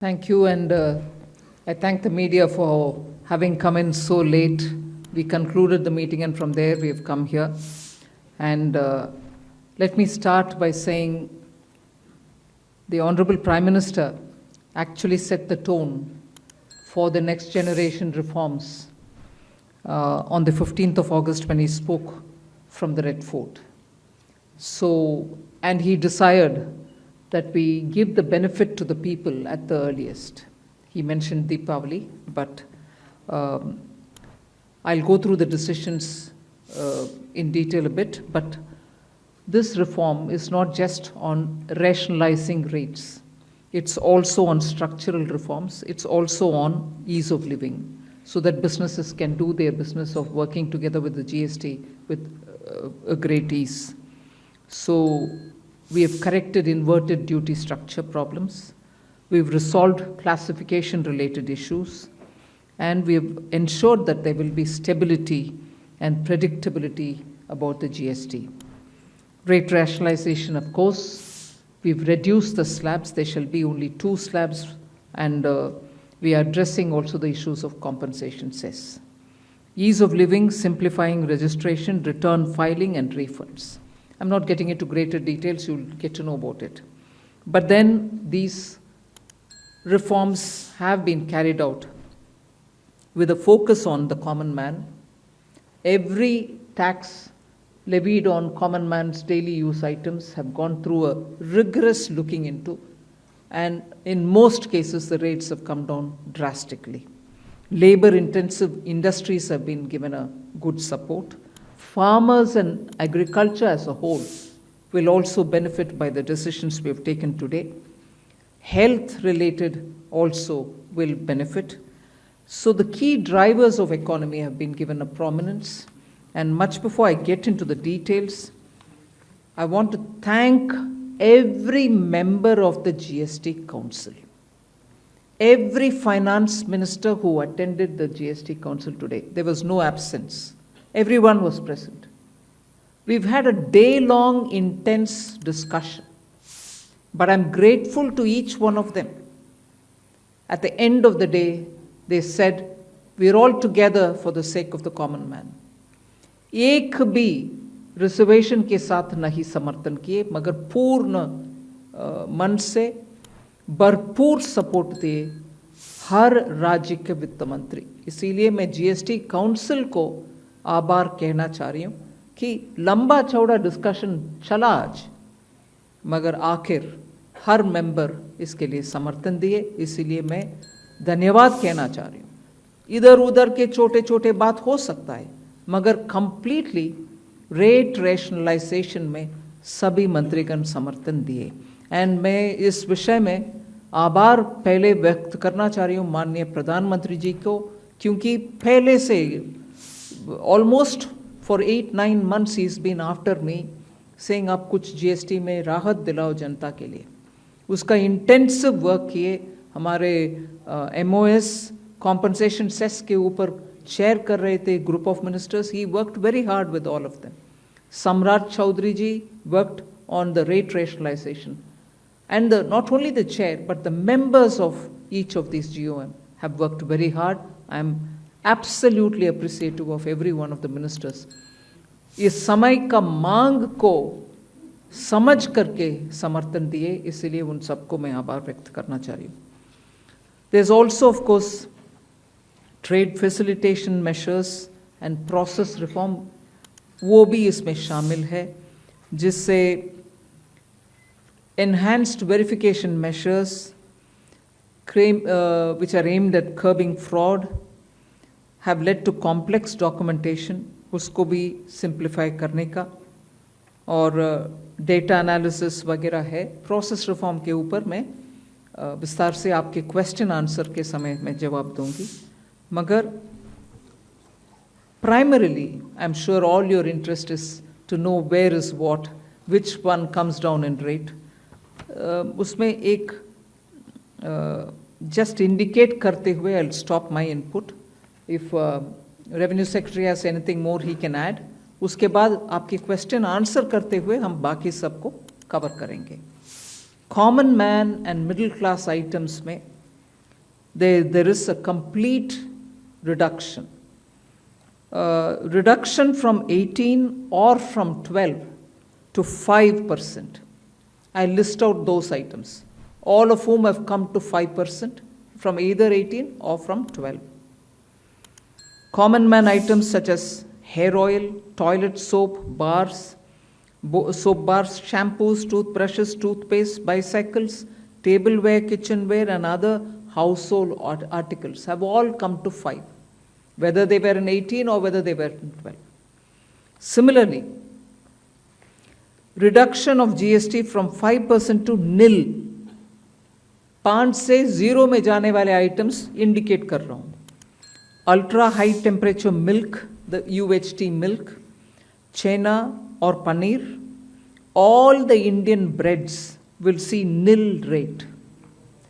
Thank you, and I thank the media for having come in so late. We concluded the meeting, and from there we have come here. And let me start by saying the Honorable Prime Minister actually set the tone for the next generation reforms on the 15th of August when he spoke from the Red Fort. And he desired that we give the benefit to the people at the earliest. He mentioned Deepavali, but I'll go through the decisions in detail a bit. But this reform is not just on rationalizing rates. It's also on structural reforms. It's also on ease of living, so that businesses can do their business of working together with the GST with a great ease. So we have corrected inverted duty structure problems. We've resolved classification-related issues. And we have ensured that there will be stability and predictability about the GST. Rate rationalization, of course. We've reduced the slabs. There shall be only 2 slabs. And we are addressing also the issues of compensation cess. Ease of living, simplifying registration, return filing, and refunds. I'm not getting into greater details, you'll get to know about it. But then these reforms have been carried out with a focus on the common man. Every tax levied on common man's daily use items have gone through a rigorous looking into, and in most cases the rates have come down drastically. Labor-intensive industries have been given a good support. Farmers and agriculture as a whole will also benefit by the decisions we have taken today. Health-related also will benefit. So the key drivers of economy have been given a prominence. And much before I get into the details, I want to thank every member of the GST Council, every finance minister who attended the GST Council today. There was no absence. Everyone was present. We've had a day-long intense discussion, but I'm grateful to each one of them. At the end of the day, they said, we're all together for the sake of the common man. एक भी reservation के साथ नहीं समर्थन किए, मगर पूर्ण मन से भरपूर सपोर्ट दिए हर राज्य के वित्त मंत्री. इसीलिए मैं जीएसटी काउंसिल को आभार कहना चाह रही हूँ कि लंबा चौड़ा डिस्कशन चला आज, मगर आखिर हर मेंबर इसके लिए समर्थन दिए. इसीलिए मैं धन्यवाद कहना चाह रही हूँ. इधर उधर के छोटे छोटे बात हो सकता है, मगर कंप्लीटली रेट रैशनलाइजेशन में सभी मंत्रीगण समर्थन दिए. एंड मैं इस विषय में आभार पहले व्यक्त करना चाह रही हूँ माननीय प्रधानमंत्री जी को, क्योंकि पहले से almost for 8-9 months he's been after me saying आप कुछ जीएसटी में राहत दिलाओ जनता के लिए. उसका इंटेंसिव वर्क किए. हमारे MOS compensation cess के ऊपर चेयर कर रहे थे group of ministers. he worked very hard with all of them. Samrat Chaudhary ji worked on the rate rationalization, and not only the chair but the members of each of these GOM have worked very hard. I'm absolutely appreciative of every one of the ministers. इस समय का मांग को समझ करके समर्थन दिए, इसलिए उन सबको मैं आभार व्यक्त करना चाह रही हूँ. There's also, of course, trade facilitation measures and process reform, वो भी इसमें शामिल है, जिससे enhanced verification measures which are aimed at curbing fraud have led to complex documentation, उसको भी simplify करने का, और data analysis वगैरह है. Process reform के ऊपर मैं विस्तार से आपके question answer के समय में जवाब दूंगी. मगर primarily, I'm sure all your interest is to know where is what, which one comes down in rate. उसमें एक just indicate करते हुए I'll stop my input. If Revenue Secretary has anything more he can add. उसके बाद आपके question answer करते हुए हम बाकी सबको cover करेंगे. Common man and middle class items में there is a complete reduction. Reduction from 18 or from 12 to 5%. I list out those items, all of whom have come to 5% from either 18 or from 12. Common man items such as hair oil, toilet soap, bars, shampoos, toothbrushes, toothpaste, bicycles, tableware, kitchenware, and other household articles have all come to 5, whether they were in 18 or whether they were in 12. Similarly, reduction of GST from 5% to nil. 5 से 0 में जाने वाले items indicate कर रहा हूँ. Ultra high temperature milk, the UHT milk, chena or paneer, all the Indian breads will see nil rate.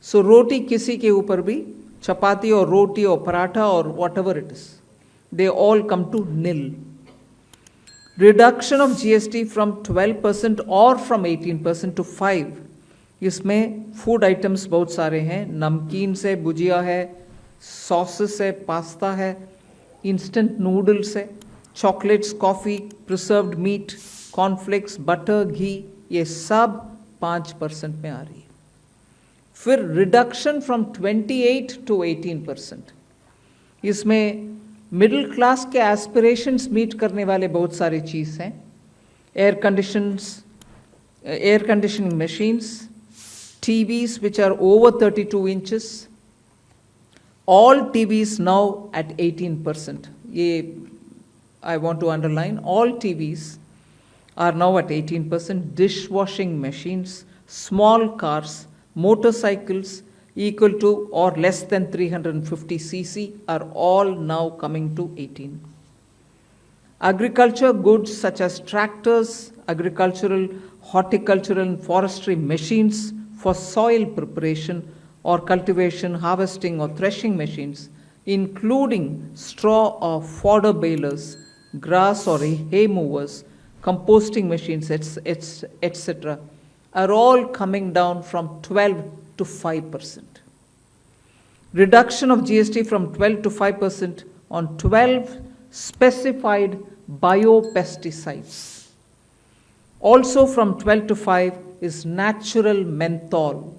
So roti kisi ke upar bhi, chapati or roti or paratha or whatever it is, they all come to nil. Reduction of GST from 12% or from 18% to 5. इसमें food items बहुत सारे हैं, नमकीन से भुजिया है, sauces है, pasta है, instant noodles है, chocolates, coffee, preserved meat, cornflakes, butter, घी, ये सब 5% में आ रही है. फिर रिडक्शन फ्रॉम 28 to 18%. इसमें मिडिल क्लास के एस्पिरेशंस मीट करने वाले बहुत सारे चीज़ हैं. Air conditioning machines, TVs which are over 32 inches, all TVs now at 18%. I want to underline, all TVs are now at 18%. Dishwashing machines, small cars, motorcycles equal to or less than 350 cc are all now coming to 18. Agriculture goods such as tractors, agricultural, horticultural and forestry machines for soil preparation or cultivation, harvesting or threshing machines, including straw or fodder balers, grass or hay movers, composting machines, etc., are all coming down from 12 to 5%. Reduction of GST from 12 to 5% on 12 specified biopesticides. Also from 12 to 5 is natural menthol.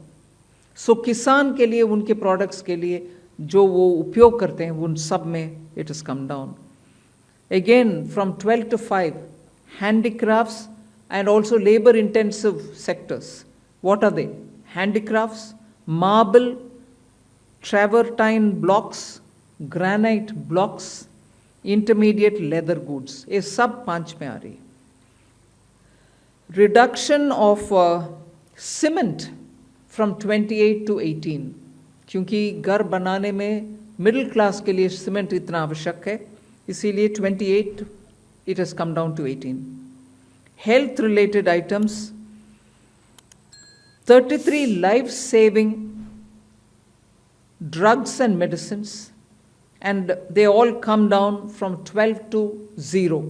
So किसान के लिए, उनके products के लिए जो वो उपयोग करते हैं, उन सब में it has come down. Again from 12 to 5, handicrafts and also labor intensive sectors. What are they? Handicrafts, marble, travertine blocks, granite blocks, intermediate leather goods. ये सब 5 में आ रही है. Reduction of cement from 28 to 18, क्योंकि घर बनाने में मिडिल क्लास के लिए सीमेंट इतना आवश्यक है, इसीलिए 28 it has come down to 18. Health related items, 33 life saving drugs and medicines, and they all come down from 12 to 0.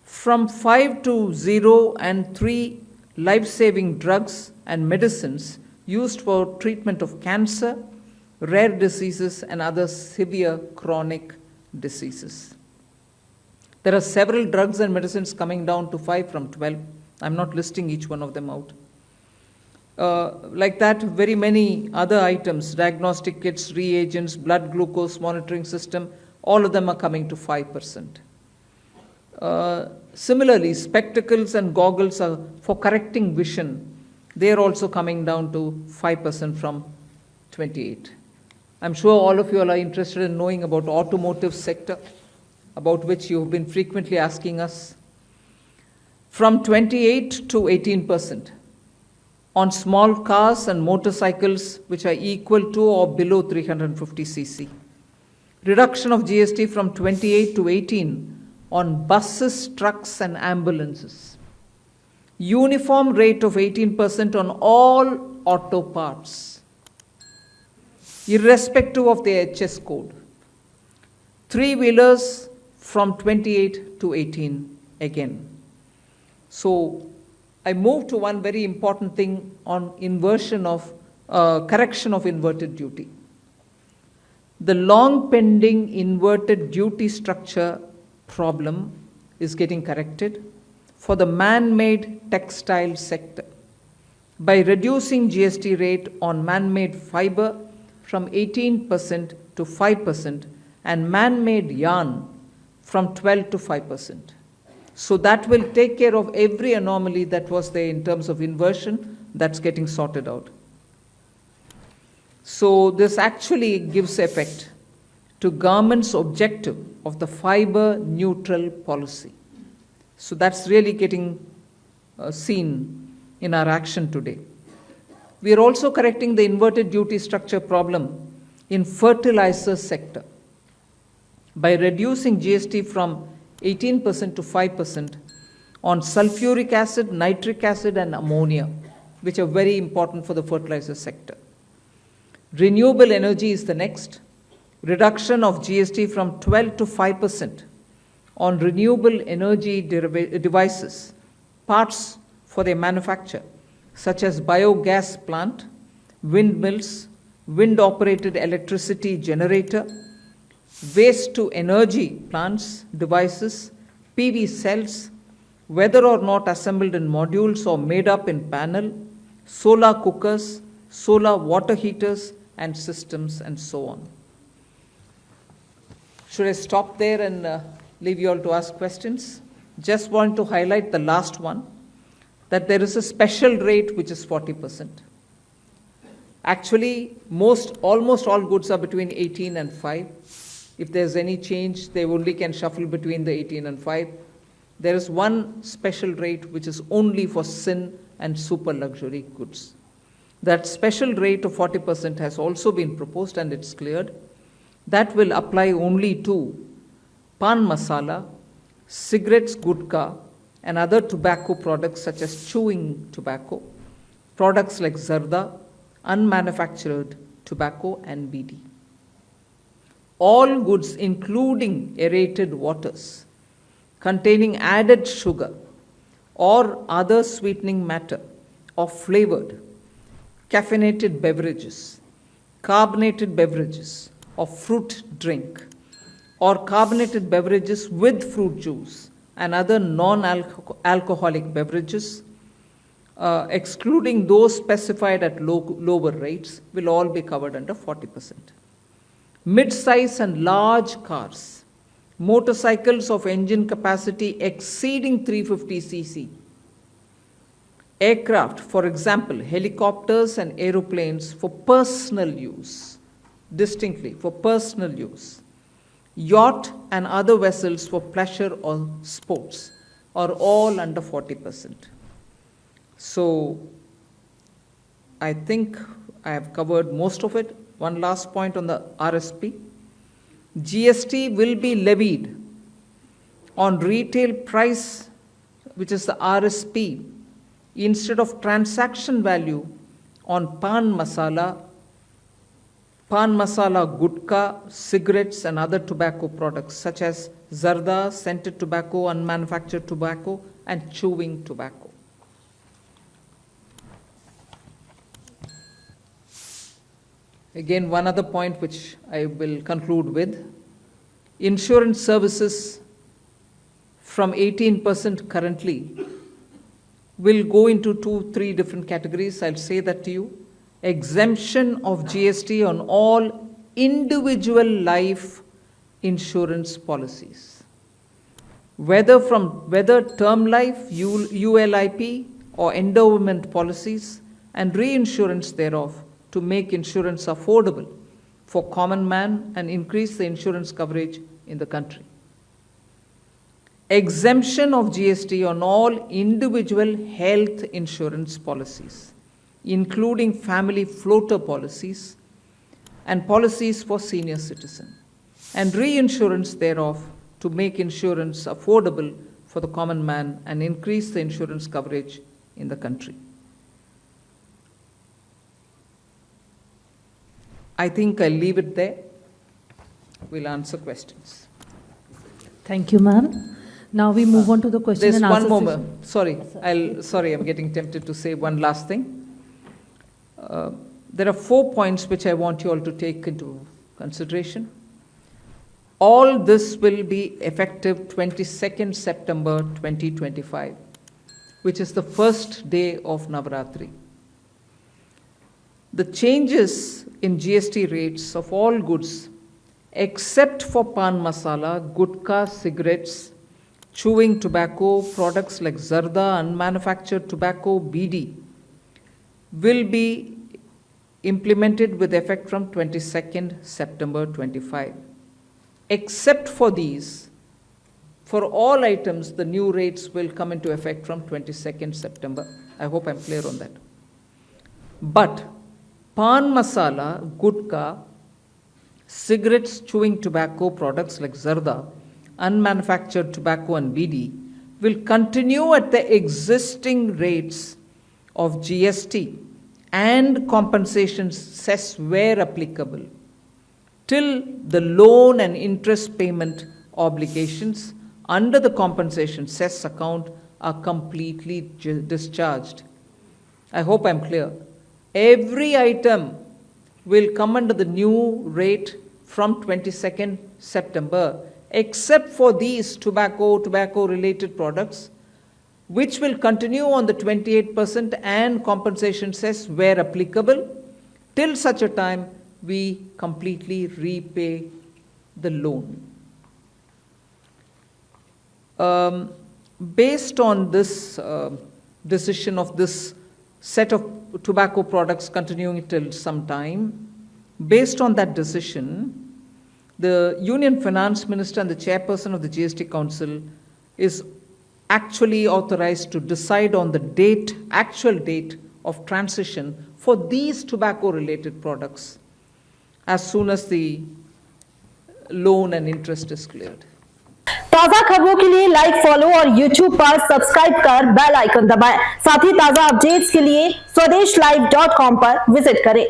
From 5 to 0 and 3 life-saving drugs and medicines used for treatment of cancer, rare diseases and other severe chronic diseases. There are several drugs and medicines coming down to 5 from 12. I'm not listing each one of them out. Like that, very many other items, diagnostic kits, reagents, blood glucose monitoring system, all of them are coming to 5%. Similarly, spectacles and goggles are for correcting vision. They are also coming down to 5% from 28. I'm sure all of you all are interested in knowing about automotive sector, about which you have been frequently asking us. From 28 to 18% on small cars and motorcycles which are equal to or below 350 cc. Reduction of GST from 28 to 18 on buses, trucks and ambulances. Uniform rate of 18% on all auto parts, irrespective of the HS code. 3-wheelers from 28 to 18 again. So I move to one very important thing on inversion of correction of inverted duty. The long pending inverted duty structure problem is getting corrected for the man-made textile sector by reducing GST rate on man-made fiber from 18% to 5% and man-made yarn from 12 to 5%. So that will take care of every anomaly that was there in terms of inversion that's getting sorted out. So this actually gives effect to government's objective of the fiber neutral policy. So that's really getting seen in our action today. We are also correcting the inverted duty structure problem in fertilizer sector by reducing GST from 18% to 5% on sulfuric acid, nitric acid, and ammonia, which are very important for the fertilizer sector. Renewable energy is the next. Reduction of GST from 12 to 5% on renewable energy devices, parts for their manufacture, such as biogas plant, windmills, wind-operated electricity generator, waste-to-energy plants, devices, PV cells, whether or not assembled in modules or made up in panel, solar cookers, solar water heaters, and systems, and so on. Should I stop there and leave you all to ask questions? Just want to highlight the last one, that there is a special rate which is 40%. Actually, almost all goods are between 18 and 5. If there's any change, they only can shuffle between the 18 and 5. There is one special rate which is only for sin and super luxury goods. That special rate of 40% has also been proposed and it's cleared. That will apply only to pan masala, cigarettes, gutka, and other tobacco products such as chewing tobacco, products like zarda, unmanufactured tobacco, and BD. All goods, including aerated waters, containing added sugar or other sweetening matter or flavored, caffeinated beverages, carbonated beverages, or fruit drink, or carbonated beverages with fruit juice and other non-alcoholic beverages, excluding those specified at lower rates, will all be covered under 40%. Mid-size and large cars, motorcycles of engine capacity exceeding 350 cc, aircraft, for example, helicopters and aeroplanes for personal use, distinctly for personal use, yacht and other vessels for pleasure or sports are all under 40%. So I think I have covered most of it. One last point on the RSP. GST will be levied on retail price, which is the RSP, instead of transaction value on pan masala, gutka, cigarettes, and other tobacco products such as zarda, scented tobacco, unmanufactured tobacco, and chewing tobacco. Again, one other point which I will conclude with. Insurance services from 18% currently will go into 2-3 different categories. I'll say that to you. Exemption of GST on all individual life insurance policies, whether term life, ULIP, or endowment policies, and reinsurance thereof, to make insurance affordable for common man and increase the insurance coverage in the country. Exemption of GST on all individual health insurance policies, including family floater policies and policies for senior citizens, and reinsurance thereof to make insurance affordable for the common man and increase the insurance coverage in the country. I think I'll leave it there. We'll answer questions. Thank you, ma'am. Now we move on to the question and answer. There's one more. Sorry, I'm getting tempted to say one last thing. there are 4 points which I want you all to take into consideration. All this will be effective 22nd September 2025, which is the first day of Navaratri. The changes in GST rates of all goods, except for pan masala, gutka, cigarettes, chewing tobacco, products like zarda, unmanufactured tobacco, BD, will be implemented with effect from 22nd September 25. Except for these, for all items, the new rates will come into effect from 22nd September. I hope I'm clear on that. But pan masala, gutka, cigarettes, chewing tobacco, products like zarda, unmanufactured tobacco and BD will continue at the existing rates of GST and compensation cess where applicable till the loan and interest payment obligations under the compensation cess account are completely discharged. I hope I'm clear. Every item will come under the new rate from 22nd September, except for these tobacco-related products, which will continue on the 28% and compensation cess where applicable, till such a time we completely repay the loan. Based on this decision of this set of tobacco products continuing till some time, based on that decision, the Union Finance Minister and the Chairperson of the GST Council is actually authorized to decide on the date, actual date of transition for these tobacco-related products as soon as the loan and interest is cleared. ताजा खबरों के लिए like, follow और YouTube पर subscribe कर bell icon दबाएं। साथ ही ताजा अपडेट्स के लिए swedeshlive.com पर विजिट करें।